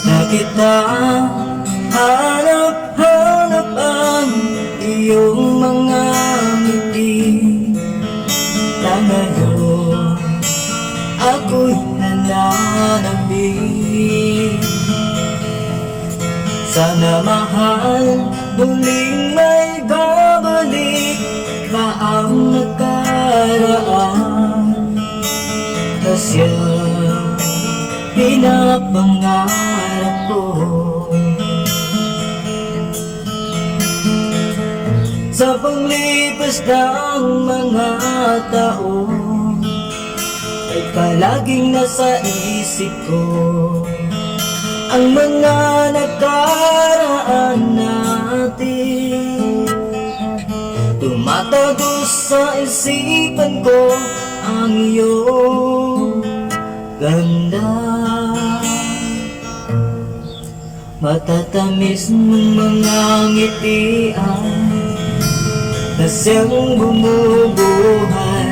na kita, hanap-hanap ang iyong mga ngiti. Na ngayon ako'y nananabik. Sana mahal, muling may babalik pa ang nakaraan na siyang pinapangarap ko. Sa paglipas ng mga taon ay palaging nasa isip ko ang mga nakaraan natin. Tumatagos sa isipan ko ang iyong ganda. Matatamis ng mga ngitian na siyang bumubuhay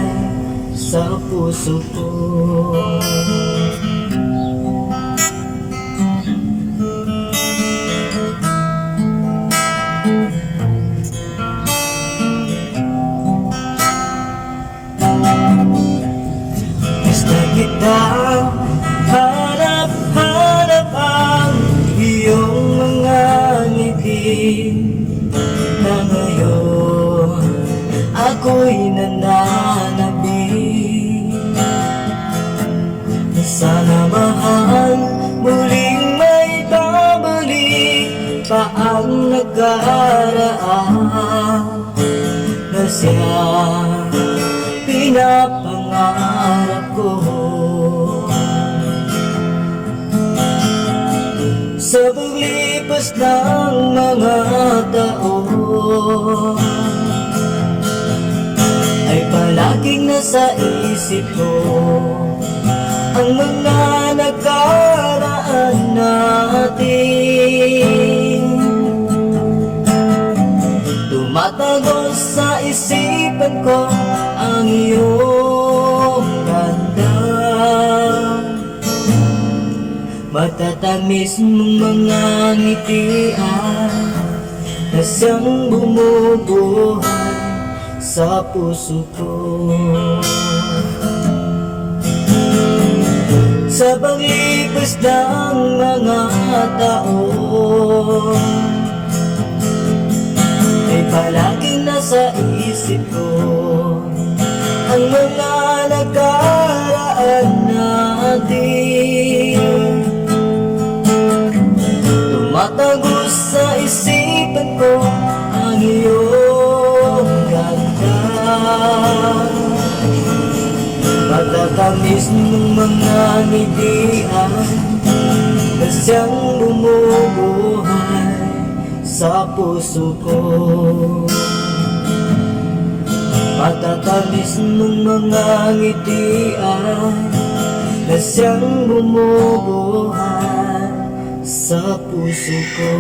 sa puso ko. Basta kita, hanap-hanap ang iyong mga ngiti. Na ngayon ako'y nananabik. Sana mahal, muling may babalik pa ang nakaraan na siyang pinapangarap ko. Sa paglipas ng mga taon ay palaging nasa isip ko ang mga nakaraan natin. Tumatagos sa isipan ko ang iyong ganda. Matatamis mong mga ngitian na siyang bumubuhay sa puso ko. Sa paglipas ng mga taon ay palaging nasa isip ko ang mga nakaraan natin. Tumatagos sa isipan ko ang iyong ganda. Matatamis ng mga ngitian na siyang bumubuhay sa puso ko. Matatamis ng mga ngitian na siyang bumubuhay sa puso ko.